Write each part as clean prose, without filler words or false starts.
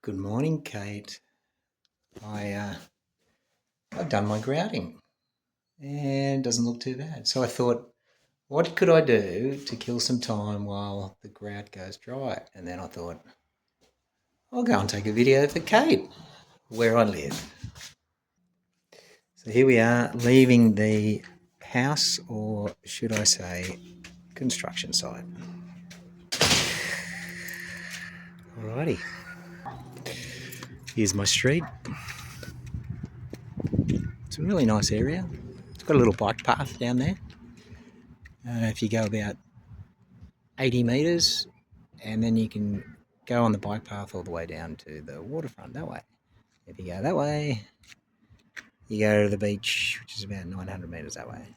Good morning, Kate. I've done my grouting and it doesn't look too bad. So I thought, what could I do to kill some time while the grout goes dry? And then I thought, I'll go and take a video for Kate, where I live. So here we are, leaving the house, or should I say, construction site. Alrighty. Here's my street. It's a really nice area. It's got a little bike path down there. If you go about 80 metres, and then you can go on the bike path all the way down to the waterfront that way. If you go that way, you go to the beach, which is about 900 metres that way.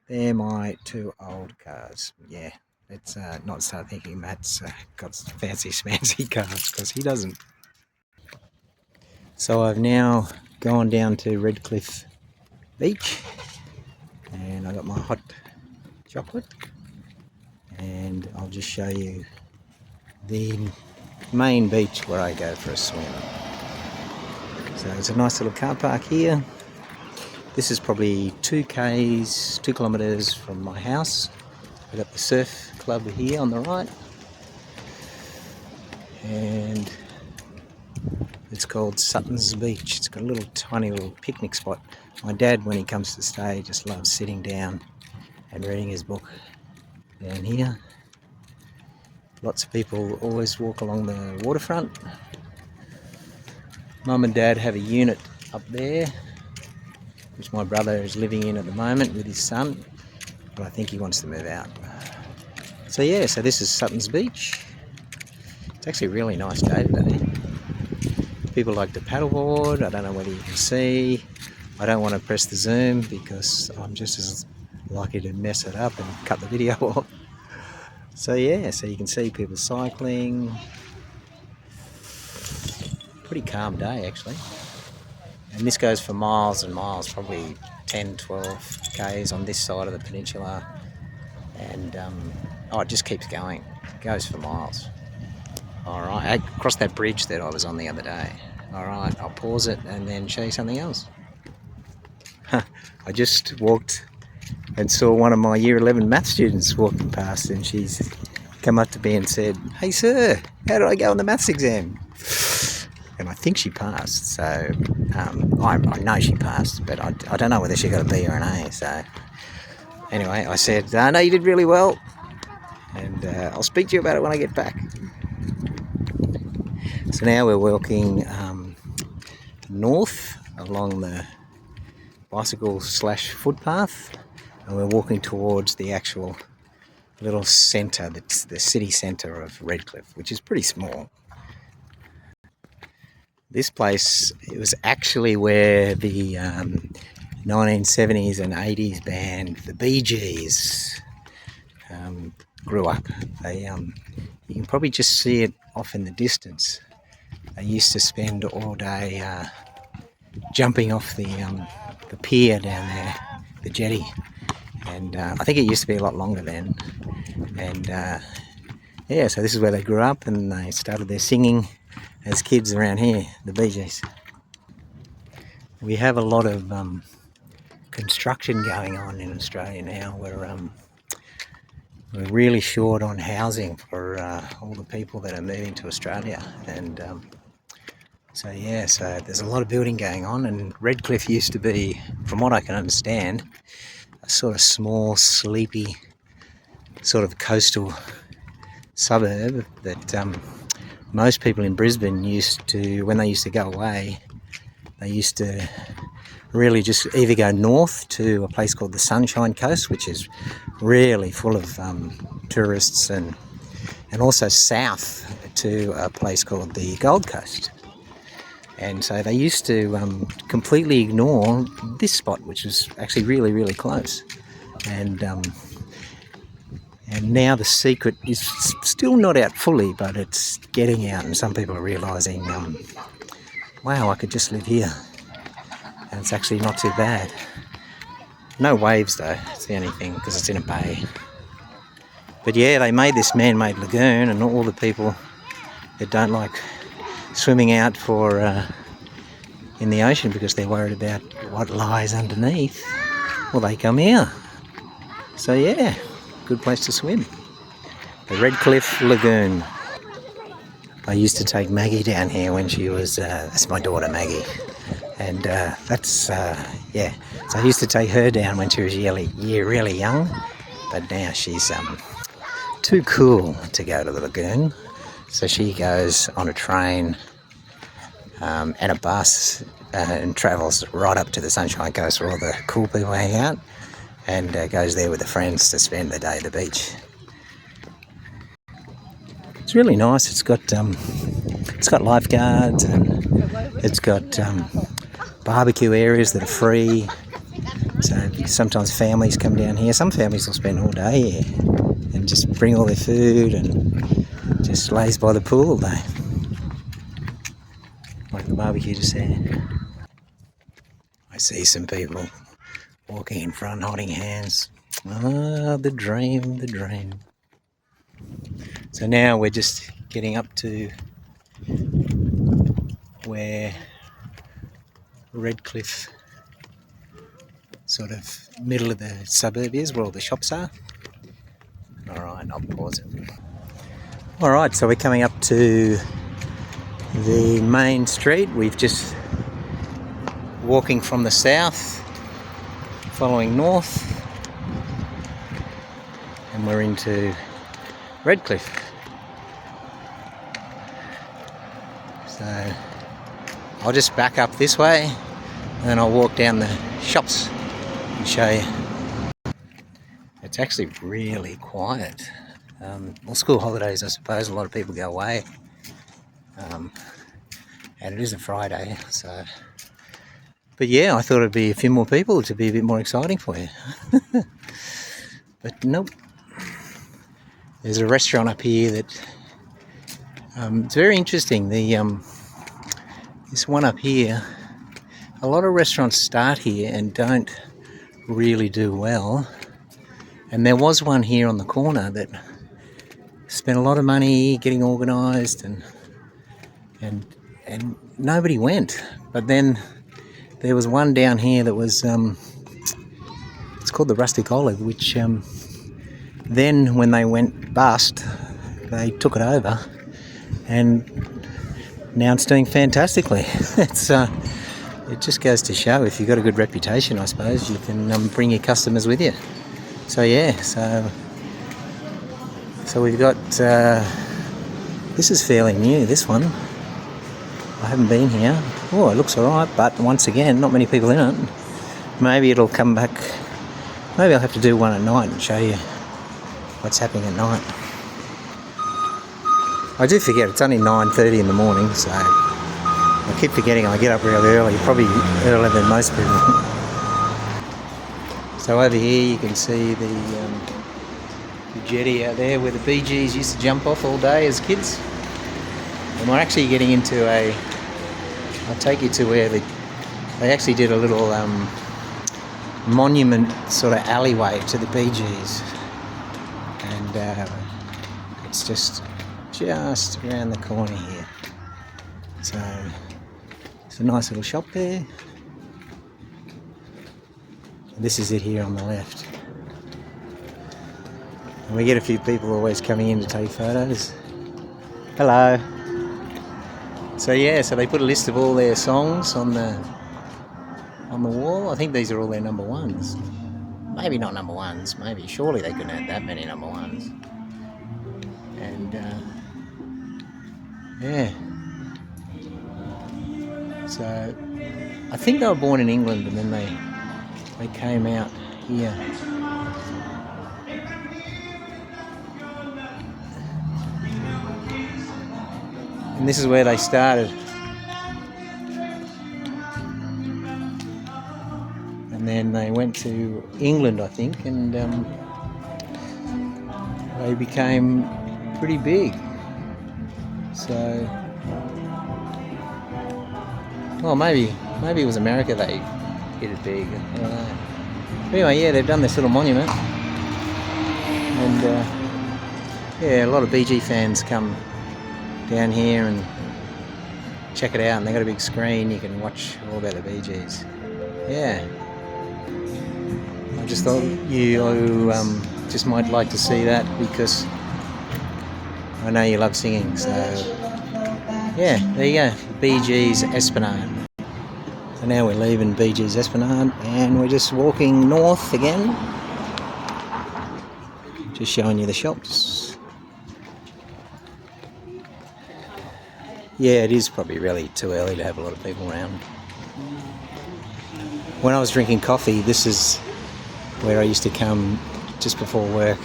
They're my two old cars. Yeah, let's not start thinking Matt's got fancy schmancy cars, because he doesn't. So I've now gone down to Redcliffe Beach, and I got my hot chocolate, and I'll just show you the main beach where I go for a swim. So there's a nice little car park here. This is probably 2 kilometres from my house. I've got the surf club here on the right, and it's called Sutton's Beach. It's got a little tiny little picnic spot. My dad, when he comes to stay, just loves sitting down and reading his book down here. Lots of people always walk along the waterfront. Mum and Dad have a unit up there, which my brother is living in at the moment with his son, but I think he wants to move out. So yeah, so this is Sutton's Beach. It's actually a really nice day today. People like to paddleboard. I don't know whether you can see. I don't want to press the zoom because I'm just as likely to mess it up and cut the video off. So yeah, so you can see people cycling. Pretty calm day actually. And this goes for miles and miles, probably 10, 12 k's on this side of the peninsula. And it just keeps going. It goes for miles. All right, I crossed that bridge that I was on the other day. All right, I'll pause it and then show you something else. I just walked and saw one of my year 11 math students walking past, and she's come up to me and said, "Hey sir, how did I go on the maths exam?" And I think she passed, so I know she passed, but I don't know whether she got a B or an A. So anyway, I said, "No, you did really well, and I'll speak to you about it when I get back." So now we're walking north along the bicycle/footpath, and we're walking towards the actual little centre, that's the city centre of Redcliffe, which is pretty small. This place, it was actually where the 1970s and 80s band, the Bee Gees, grew up. You can probably just see it off in the distance. They used to spend all day jumping off the pier down there, the jetty, and I think it used to be a lot longer then. And yeah, so this is where they grew up, and they started their singing as kids around here, the Bee Gees. We have a lot of construction going on in Australia now. We're really short on housing for all the people that are moving to Australia, and so there's a lot of building going on. And Redcliffe used to be, from what I can understand, a sort of small, sleepy, sort of coastal suburb that most people in Brisbane used to, when they used to go away, they used to really just either go north to a place called the Sunshine Coast, which is really full of tourists, and also south to a place called the Gold Coast. And so they used to completely ignore this spot, which is actually really, really close. And now the secret is still not out fully, but it's getting out, and some people are realising, wow, I could just live here. And it's actually not too bad. No waves though, it's the only thing, because it's in a bay. But yeah, they made this man-made lagoon, and all the people that don't like swimming out for in the ocean because they're worried about what lies underneath, well, they come here. So yeah, good place to swim. The Redcliffe Lagoon. I used to take Maggie down here when she was, that's my daughter Maggie, and yeah, so I used to take her down when she was really young, but now she's too cool to go to the lagoon, so she goes on a train and a bus and travels right up to the Sunshine Coast where all the cool people hang out, and goes there with the friends to spend the day at the beach. It's really nice. It's got lifeguards, and it's got barbecue areas that are free. So sometimes families come down here. Some families will spend all day here and just bring all their food and just lays by the pool all day. Like the barbecue just there. I see some people walking in front, holding hands. Ah, the dream, the dream. So now we're just getting up to where Redcliffe, sort of middle of the suburb is, where all the shops are. Alright, I'll pause it. Alright, so we're coming up to the main street. We've just walking from the south, following north, and we're into Redcliffe. So I'll just back up this way and then I'll walk down the shops and show you. It's actually really quiet. Well, school holidays, I suppose, a lot of people go away. And it is a Friday, so. But yeah, I thought it'd be a few more people to be a bit more exciting for you. But nope. There's a restaurant up here that it's very interesting. This one up here, a lot of restaurants start here and don't really do well. And there was one here on the corner that spent a lot of money getting organised and nobody went. But then there was one down here that was it's called the Rustic Olive, which then when they went bust, they took it over, and now it's doing fantastically. It just goes to show, if you've got a good reputation, I suppose, you can bring your customers with you. So yeah, so we've got, this is fairly new, this one. I haven't been here. Oh, it looks alright, but once again, not many people in it. Maybe it'll come back, maybe I'll have to do one at night and show you what's happening at night. I do forget, it's only 9:30 in the morning, so I keep forgetting I get up really early, probably earlier than most people. So over here you can see the jetty out there where the Bee Gees used to jump off all day as kids. And we're actually getting into I'll take you to where they actually did a little monument sort of alleyway to the Bee Gees. And it's just around the corner here. So it's a nice little shop there. And this is it here on the left. And we get a few people always coming in to take photos. Hello. So yeah, so they put a list of all their songs on the wall. I think these are all their number ones. Maybe not number ones, maybe. Surely they couldn't have that many number ones. And yeah. So I think they were born in England and then they came out here. And this is where they started. And then they went to England, I think, and they became pretty big. So, well, maybe it was America they hit it big. I don't know. But anyway, yeah, they've done this little monument, and yeah, a lot of Bee Gee fans come down here and check it out. And they've got a big screen, you can watch all about the Bee Gees. Yeah. I just thought you just might like to see that, because I know you love singing. So yeah, there you go, Bee Gees Esplanade. So now we're leaving Bee Gees Esplanade and we're just walking north again. Just showing you the shops. Yeah, it is probably really too early to have a lot of people around. When I was drinking coffee, this is where I used to come just before work.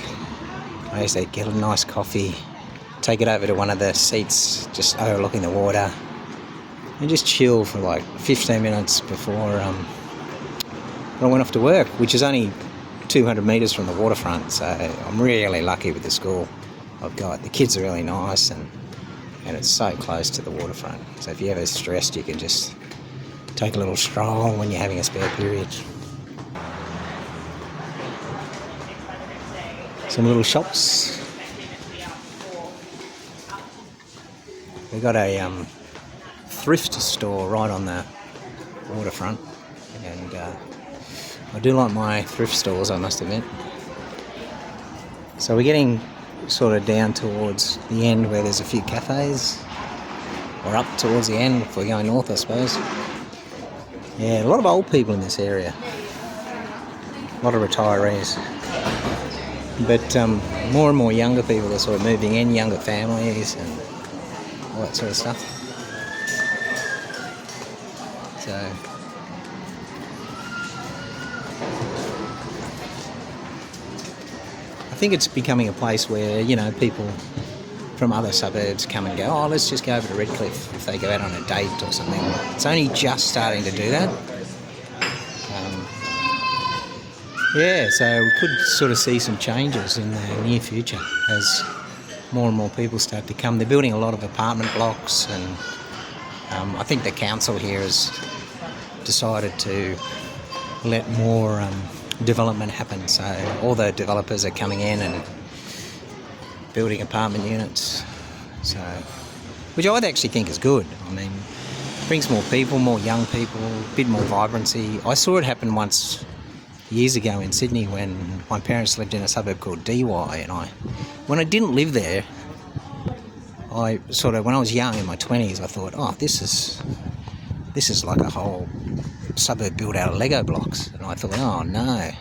I used to get a nice coffee, take it over to one of the seats just overlooking the water, and just chill for like 15 minutes before I went off to work, which is only 200 metres from the waterfront. So I'm really lucky with the school I've got. The kids are really nice, and it's so close to the waterfront. So if you're ever stressed, you can just take a little stroll when you're having a spare period. Some little shops. We've got a thrift store right on the waterfront, and I do like my thrift stores, I must admit. So we're getting sort of down towards the end where there's a few cafes, or up towards the end if we're going north, I suppose. Yeah, a lot of old people in this area, a lot of retirees, but more and more younger people are sort of moving in, younger families and all that sort of stuff. So I think it's becoming a place where, you know, people from other suburbs come and go, oh, let's just go over to Redcliffe if they go out on a date or something. It's only just starting to do that. Yeah, so we could sort of see some changes in the near future as more and more people start to come. They're building a lot of apartment blocks, and I think the council here has decided to let more development happen. So all the developers are coming in and building apartment units, so which I actually think is good. I mean, it brings more people, more young people, a bit more vibrancy. I saw it happen once years ago in Sydney when my parents lived in a suburb called Dee Why, and when I didn't live there, I sort of, when I was young in my 20s, I thought, oh, this is like a whole suburb built out of Lego blocks, and I thought, oh no.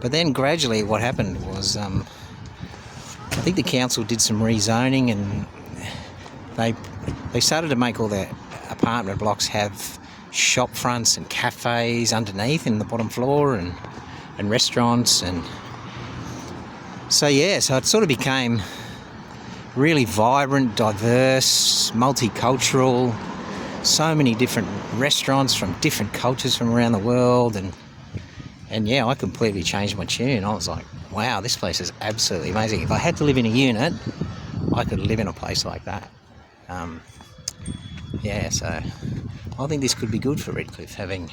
But then gradually what happened was I think the council did some rezoning, and they started to make all the apartment blocks have shop fronts and cafes underneath in the bottom floor, and restaurants, and so yeah, so it sort of became really vibrant, diverse, multicultural, so many different restaurants from different cultures from around the world, and yeah, I completely changed my tune. I was like, wow, this place is absolutely amazing. If I had to live in a unit, I could live in a place like that. Yeah, so I think this could be good for Redcliffe, having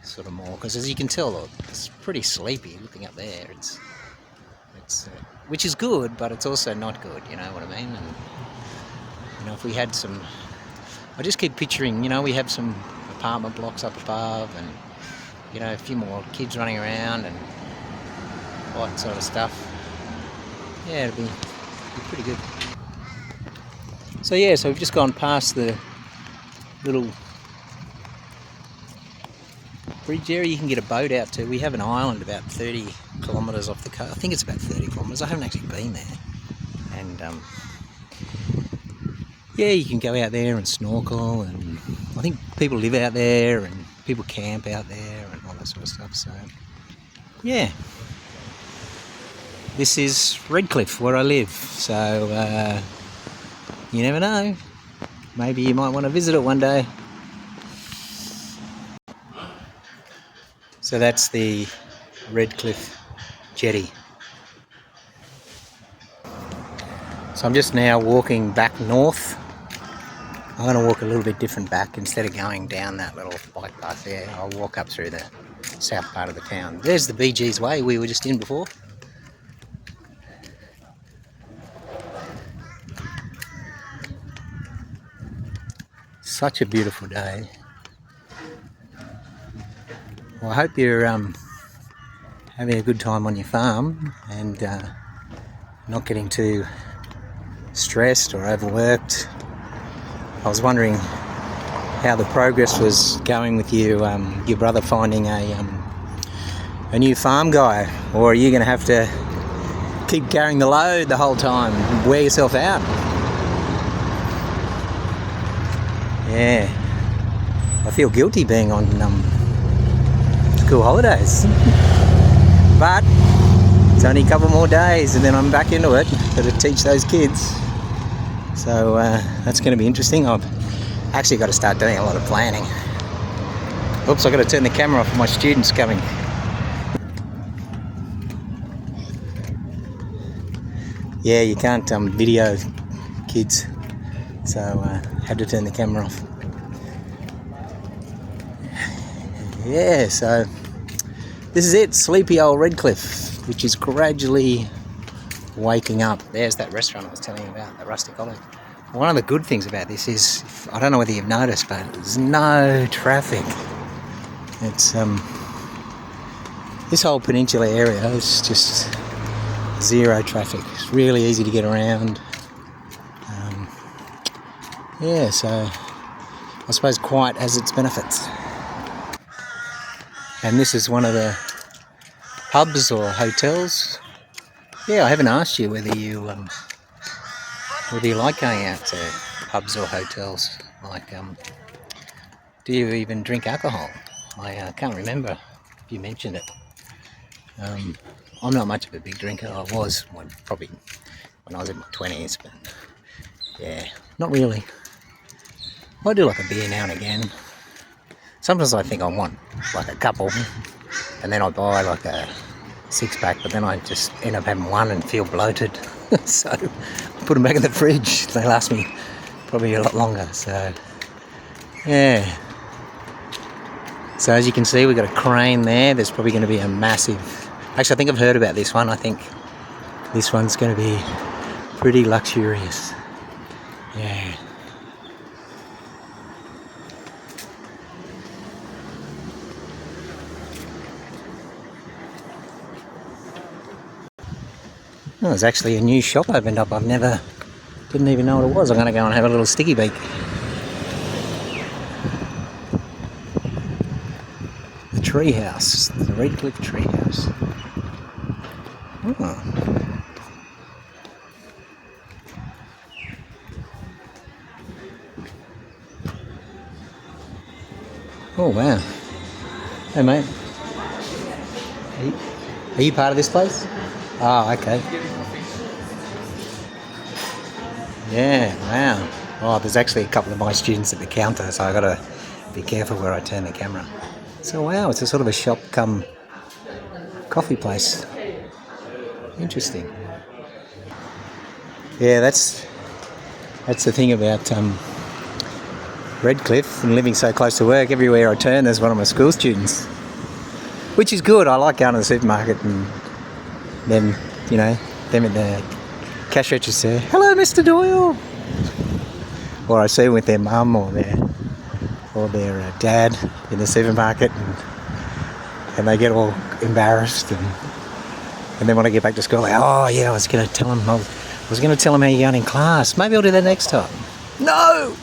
sort of more, because as you can tell, it's pretty sleepy looking up there. It's which is good, but it's also not good, you know what I mean? And you know, if we had some, I just keep picturing, you know, we have some apartment blocks up above, and you know, a few more kids running around and all that sort of stuff. Yeah, it'd be pretty good. So yeah, so we've just gone past the little bridge area you can get a boat out to. We have an island about 30 kilometres off the coast. I think it's about 30 kilometres. I haven't actually been there. And yeah, you can go out there and snorkel, and I think people live out there and people camp out there and all that sort of stuff. So yeah, this is Redcliffe, where I live. So you never know, maybe you might want to visit it one day. So that's the Redcliffe Jetty. So I'm just now walking back north. I'm going to walk a little bit different back. Instead of going down that little bike path there, I'll walk up through the south part of the town. There's the Bee Gees Way we were just in before. Such a beautiful day. Well, I hope you're having a good time on your farm and not getting too stressed or overworked. I was wondering how the progress was going with you, your brother finding a new farm guy, or are you going to have to keep carrying the load the whole time and wear yourself out? Yeah, I feel guilty being on school holidays, but it's only a couple more days and then I'm back into it. Got to teach those kids, so that's going to be interesting. I've actually got to start doing a lot of planning. Oops, I've got to turn the camera off for my students coming. Yeah, you can't video kids, so had to turn the camera off. Yeah, so this is it, sleepy old Redcliffe, which is gradually waking up. There's that restaurant I was telling you about, the Rustic Olive. One of the good things about this is, I don't know whether you've noticed, but there's no traffic. It's this whole peninsula area is just zero traffic. It's really easy to get around. Yeah, so I suppose quiet has its benefits. And this is one of the pubs or hotels. Yeah, I haven't asked you whether you like going out to pubs or hotels. Like, do you even drink alcohol? I can't remember if you mentioned it. I'm not much of a big drinker. I was probably when I was in my 20s, but yeah, not really. I do like a beer now and again. Sometimes I think I want like a couple, and then I buy like a 6-pack, but then I just end up having one and feel bloated. So I put them back in the fridge. They last me probably a lot longer. So yeah. So as you can see, we've got a crane there. There's probably going to be a massive... Actually, I think I've heard about this one. I think this one's going to be pretty luxurious. Yeah. Oh, there's actually a new shop opened up. Didn't even know what it was. I'm going to go and have a little sticky beak. The treehouse, the Redcliffe treehouse. Oh. Oh wow. Hey mate. Are you part of this place? Oh, okay. Yeah, wow. Oh, there's actually a couple of my students at the counter, so I've got to be careful where I turn the camera. So wow, it's a sort of a shop come coffee place. Interesting. Yeah, that's the thing about Redcliffe and living so close to work. Everywhere I turn, there's one of my school students, which is good. I like going to the supermarket and then, you know, them at the cash register. Hello, Mr. Doyle. Or I see them with their mum or their dad in the supermarket, and they get all embarrassed, and then when I get back to school, oh yeah, I was going to tell them how you're going in class. Maybe I'll do that next time. No.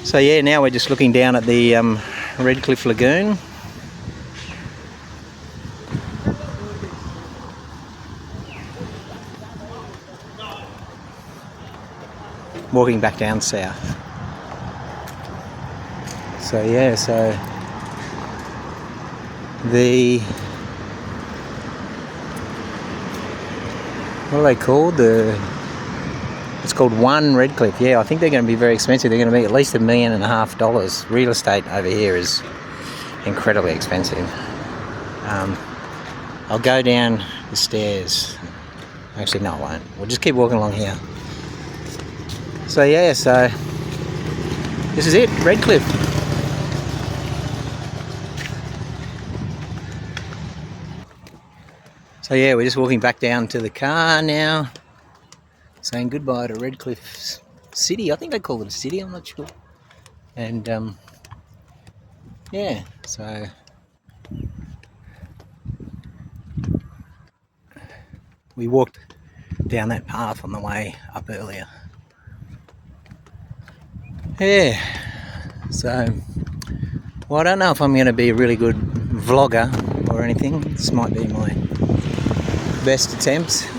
So yeah, now we're just looking down at the Redcliffe Lagoon. Walking back down south. So yeah, so what are they called? It's called One Redcliffe. Yeah, I think they're going to be very expensive. They're going to be at least $1.5 million. Real estate over here is incredibly expensive. I'll go down the stairs. Actually, no, I won't. We'll just keep walking along here. So yeah, so this is it, Redcliffe. So yeah, we're just walking back down to the car now, saying goodbye to Redcliffe's city. I think they call it a city, I'm not sure. And yeah, so we walked down that path on the way up earlier. Yeah, so well, I don't know if I'm going to be a really good vlogger or anything. This might be my best attempt,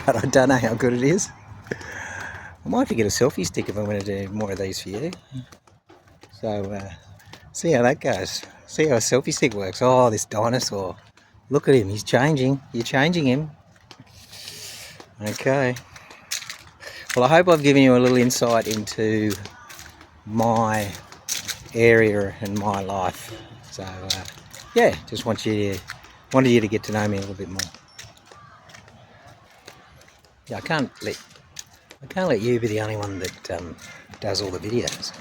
but I don't know how good it is. I might have to get a selfie stick if I'm going to do more of these for you. So see how that goes. See how a selfie stick works. Oh, this dinosaur. Look at him, he's changing. You're changing him. Okay. Well, I hope I've given you a little insight into my area and my life. So yeah, just wanted you to get to know me a little bit more. Yeah, I can't let you be the only one that does all the videos.